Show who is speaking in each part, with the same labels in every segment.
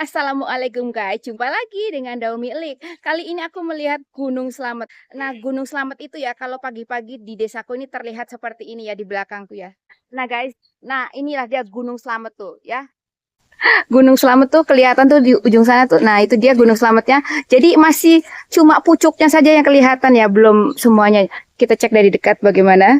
Speaker 1: Assalamualaikum guys, jumpa lagi dengan Daumi Elik. Kali ini aku melihat Gunung Slamet. Nah, Gunung Slamet itu ya kalau pagi-pagi di desaku ini terlihat seperti ini ya di belakangku ya. Nah guys, nah inilah dia Gunung Slamet tuh ya. Gunung Slamet tuh kelihatan tuh di ujung sana tuh. Nah, itu dia Gunung Slametnya. Jadi masih cuma pucuknya saja yang kelihatan ya, belum semuanya. Kita cek dari dekat bagaimana.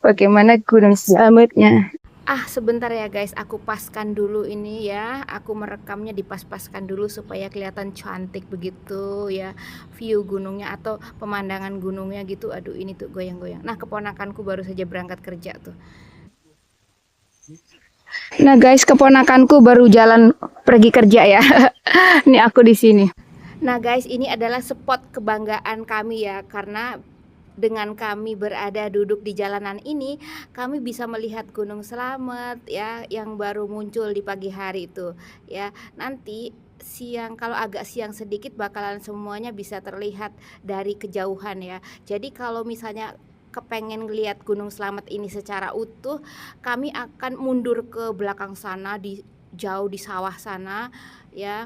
Speaker 1: Bagaimana Gunung Slametnya. Ah, sebentar ya guys, aku paskan dulu ini ya. Aku merekamnya dipas-paskan dulu supaya kelihatan cantik begitu ya. View gunungnya atau pemandangan gunungnya gitu. Aduh, ini tuh goyang-goyang. Nah, keponakanku baru saja berangkat kerja tuh. Nah guys, keponakanku baru jalan pergi kerja ya. Ini aku di sini. Nah guys, ini adalah spot kebanggaan kami ya, karena dengan kami berada duduk di jalanan ini, kami bisa melihat Gunung Slamet ya, yang baru muncul di pagi hari itu ya. Nanti siang, kalau agak siang sedikit bakalan semuanya bisa terlihat dari kejauhan ya. Jadi kalau misalnya kepengen lihat Gunung Slamet ini secara utuh, kami akan mundur ke belakang sana, di jauh di sawah sana ya.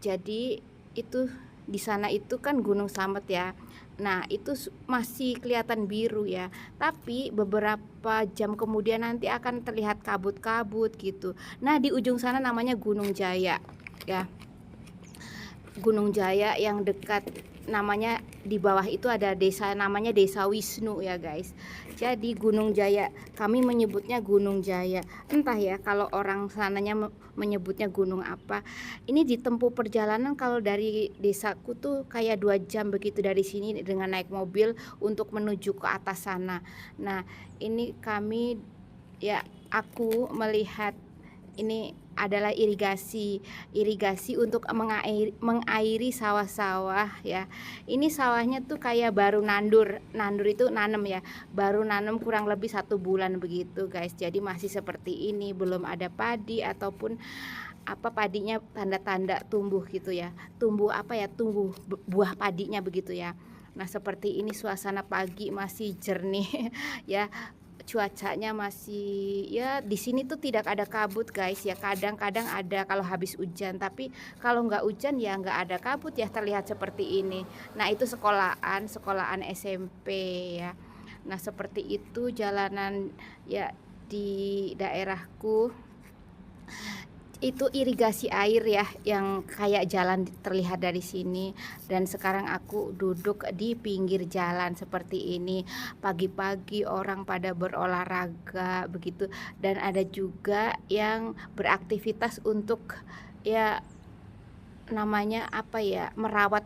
Speaker 1: Jadi itu di sana itu kan Gunung Slamet ya. Nah, itu masih kelihatan biru ya. Tapi beberapa jam kemudian nanti akan terlihat kabut-kabut gitu. Nah, di ujung sana namanya Gunung Jaya ya. Gunung Jaya yang dekat, namanya di bawah itu ada desa namanya Desa Wisnu ya guys. Jadi Gunung Jaya, kami menyebutnya Gunung Jaya. Entah ya kalau orang sananya menyebutnya gunung apa. Ini ditempuh perjalanan kalau dari desaku tuh kayak 2 jam begitu dari sini dengan naik mobil untuk menuju ke atas sana. Nah, ini kami ya, aku melihat ini adalah irigasi untuk mengairi sawah-sawah ya. Ini sawahnya tuh kayak baru nandur itu nanem ya, baru nanem kurang lebih 1 bulan begitu guys. Jadi masih seperti ini, belum ada padi ataupun apa padinya, tanda-tanda tumbuh gitu ya, tumbuh apa ya, tumbuh buah padinya begitu ya. Nah, seperti ini suasana pagi masih jernih ya, cuacanya masih ya, di sini tuh tidak ada kabut guys ya. Kadang-kadang ada kalau habis hujan, tapi kalau nggak hujan ya nggak ada kabut ya, terlihat seperti ini. Nah, itu sekolahan SMP ya. Nah, seperti itu jalanan ya di daerahku. Itu irigasi air ya, yang kayak jalan terlihat dari sini. Dan sekarang aku duduk di pinggir jalan seperti ini. Pagi-pagi orang pada berolahraga begitu, dan ada juga yang beraktivitas untuk ya, namanya apa ya, merawat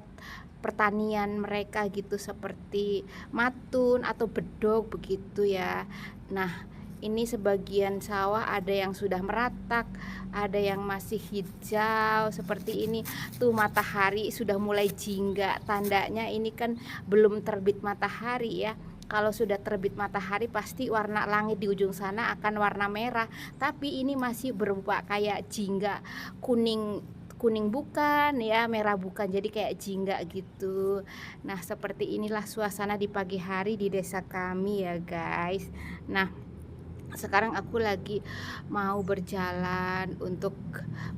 Speaker 1: pertanian mereka gitu, seperti matun atau bedog begitu ya. Nah, ini sebagian sawah ada yang sudah meratak, ada yang masih hijau seperti ini. Tuh matahari sudah mulai jingga, tandanya ini kan belum terbit matahari ya. Kalau sudah terbit matahari pasti warna langit di ujung sana akan warna merah, tapi ini masih berupa kayak jingga, kuning kuning bukan ya, merah bukan, jadi kayak jingga gitu. Nah, seperti inilah suasana di pagi hari di desa kami ya guys. Nah, sekarang aku lagi mau berjalan untuk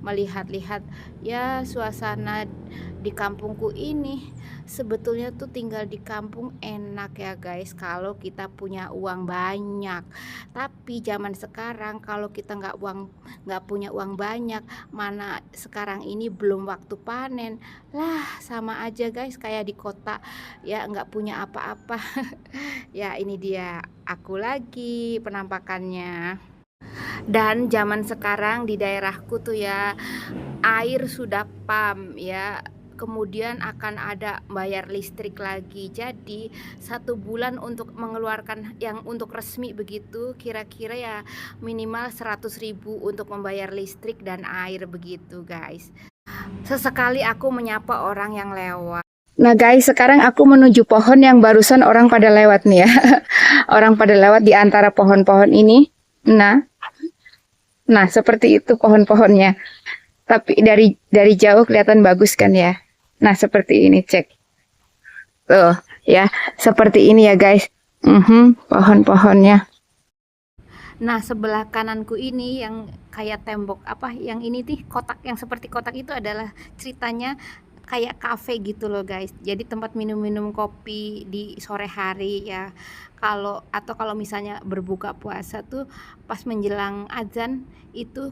Speaker 1: melihat-lihat ya suasana di kampungku ini. Sebetulnya tuh tinggal di kampung enak ya guys, kalau kita punya uang banyak. Tapi zaman sekarang kalau kita nggak punya uang banyak, mana sekarang ini belum waktu panen, lah sama aja guys kayak di kota ya, nggak punya apa-apa. Ya, ini dia aku lagi penampakannya. Dan zaman sekarang di daerahku tuh ya, air sudah pam ya, kemudian akan ada bayar listrik lagi. Jadi 1 bulan untuk mengeluarkan yang untuk resmi begitu, kira-kira ya minimal 100.000 untuk membayar listrik dan air begitu guys. Sesekali aku menyapa orang yang lewat. Nah guys, sekarang aku menuju pohon yang barusan orang pada lewat nih ya. Orang pada lewat di antara pohon-pohon ini. Nah, seperti itu pohon-pohonnya. Tapi dari jauh kelihatan bagus kan ya. Nah, seperti ini, cek. Tuh, ya, seperti ini ya guys. Pohon-pohonnya. Nah, sebelah kananku ini yang kayak tembok apa, yang ini nih kotak yang seperti kotak itu adalah ceritanya kayak kafe gitu loh guys. Jadi tempat minum-minum kopi di sore hari ya. Kalau misalnya berbuka puasa tuh pas menjelang azan itu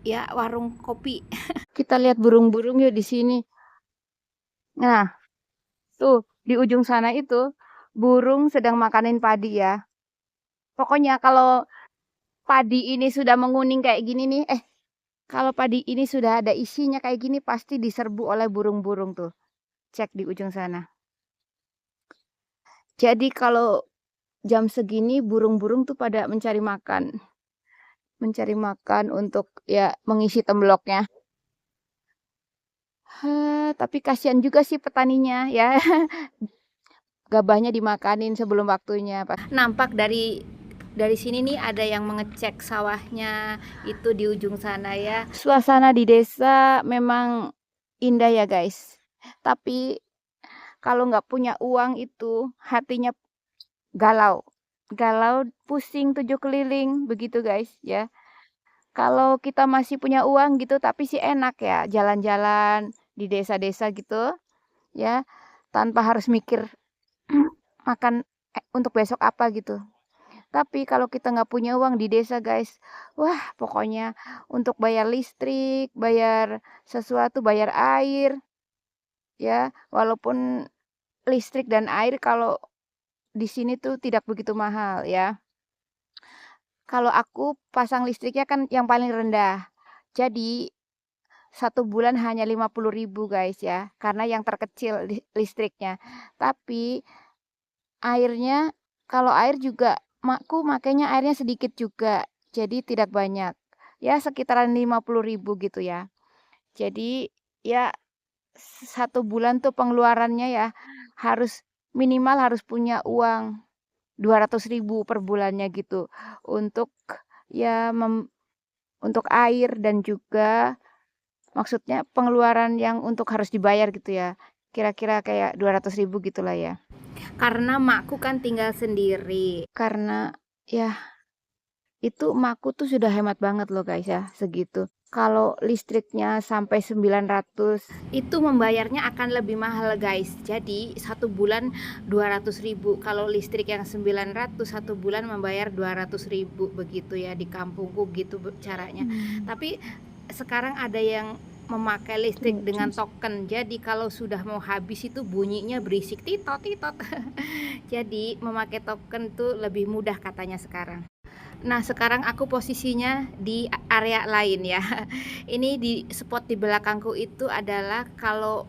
Speaker 1: ya warung kopi. Kita lihat burung-burung yuk di sini. Nah, tuh di ujung sana itu burung sedang makanin padi ya. Pokoknya kalau padi ini sudah menguning kayak gini nih, kalau padi ini sudah ada isinya kayak gini pasti diserbu oleh burung-burung tuh. Cek di ujung sana. Jadi kalau jam segini burung-burung tuh pada mencari makan. Mencari makan untuk ya mengisi tembloknya. Tapi kasihan juga sih petaninya ya. Gabahnya dimakanin sebelum waktunya. Nampak dari sini nih ada yang mengecek sawahnya itu di ujung sana ya. Suasana di desa memang indah ya guys. Tapi kalau nggak punya uang itu hatinya galau. Galau, pusing tujuh keliling begitu guys ya. Kalau kita masih punya uang gitu tapi sih enak ya jalan-jalan di desa-desa gitu ya tanpa harus mikir makan untuk besok apa gitu. Tapi kalau kita nggak punya uang di desa guys, wah pokoknya untuk bayar listrik, bayar sesuatu, bayar air, ya walaupun listrik dan air kalau di sini tuh tidak begitu mahal ya. Kalau aku pasang listriknya kan yang paling rendah. Jadi 1 bulan hanya 50.000 guys ya, karena yang terkecil listriknya. Tapi airnya, kalau air juga makku makainya airnya sedikit juga, jadi tidak banyak. Ya sekitaran 50.000 gitu ya. Jadi ya 1 bulan tuh pengeluarannya ya harus minimal harus punya uang 200.000 per bulannya gitu untuk ya untuk air dan juga maksudnya pengeluaran yang untuk harus dibayar gitu ya. Kira-kira kayak 200.000 gitulah ya. Karena makku kan tinggal sendiri. Karena ya itu makku tuh sudah hemat banget loh guys ya, segitu. Kalau listriknya sampai 900 itu membayarnya akan lebih mahal guys. Jadi 1 bulan 200.000. Kalau listrik yang 900 1 bulan membayar 200.000 begitu ya di kampungku gitu caranya. Tapi sekarang ada yang memakai listrik dengan token. Jadi kalau sudah mau habis itu bunyinya berisik titot titot. Jadi memakai token tuh lebih mudah katanya sekarang. Nah, sekarang aku posisinya di area lain ya. Ini di spot di belakangku itu adalah kalau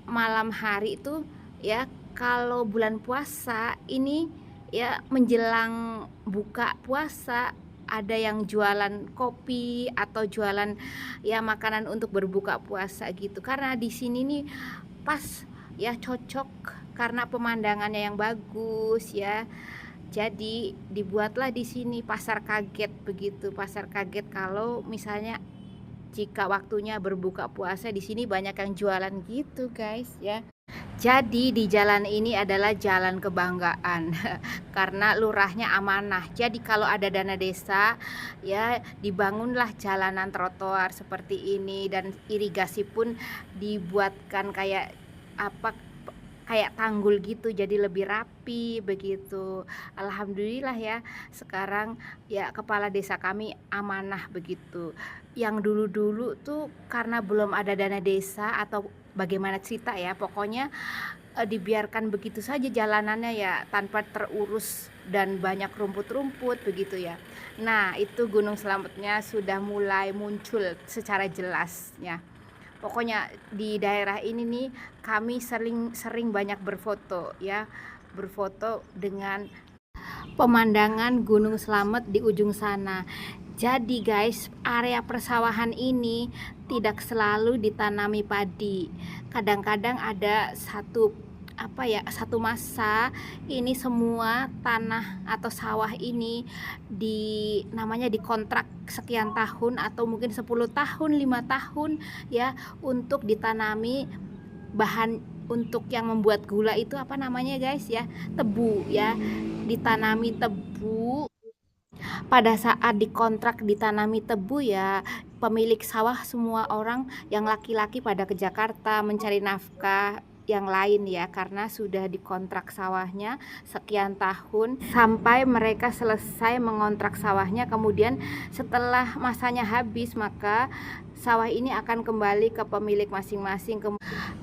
Speaker 1: malam hari itu ya, kalau bulan puasa ini ya menjelang buka puasa ada yang jualan kopi atau jualan ya makanan untuk berbuka puasa gitu. Karena di sini nih pas ya cocok karena pemandangannya yang bagus ya. Jadi dibuatlah di sini pasar kaget begitu, pasar kaget kalau misalnya jika waktunya berbuka puasa di sini banyak yang jualan gitu guys ya. Jadi di jalan ini adalah jalan kebanggaan karena lurahnya amanah. Jadi kalau ada dana desa ya dibangunlah jalanan trotoar seperti ini dan irigasi pun dibuatkan kayak apa kayak tanggul gitu jadi lebih rapi begitu. Alhamdulillah ya sekarang ya kepala desa kami amanah begitu. Yang dulu-dulu tuh karena belum ada dana desa atau bagaimana cerita ya pokoknya dibiarkan begitu saja jalanannya ya tanpa terurus dan banyak rumput-rumput begitu ya. Nah itu Gunung Slametnya sudah mulai muncul secara jelas ya. Pokoknya di daerah ini nih kami sering banyak berfoto ya, berfoto dengan pemandangan Gunung Slamet di ujung sana. Jadi guys, area persawahan ini tidak selalu ditanami padi. Kadang-kadang ada satu masa ini semua tanah atau sawah ini namanya dikontrak sekian tahun atau mungkin 10 tahun 5 tahun ya untuk ditanami bahan untuk yang membuat gula itu apa namanya guys ya, tebu ya, ditanami tebu Pada saat dikontrak ditanami tebu ya, pemilik sawah semua orang yang laki-laki pada ke Jakarta mencari nafkah yang lain ya, karena sudah dikontrak sawahnya sekian tahun sampai mereka selesai mengontrak sawahnya. Kemudian setelah masanya habis, maka sawah ini akan kembali ke pemilik masing-masing.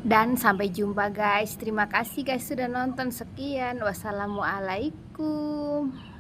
Speaker 1: Dan sampai jumpa guys. Terima kasih guys sudah nonton. Sekian, wassalamualaikum.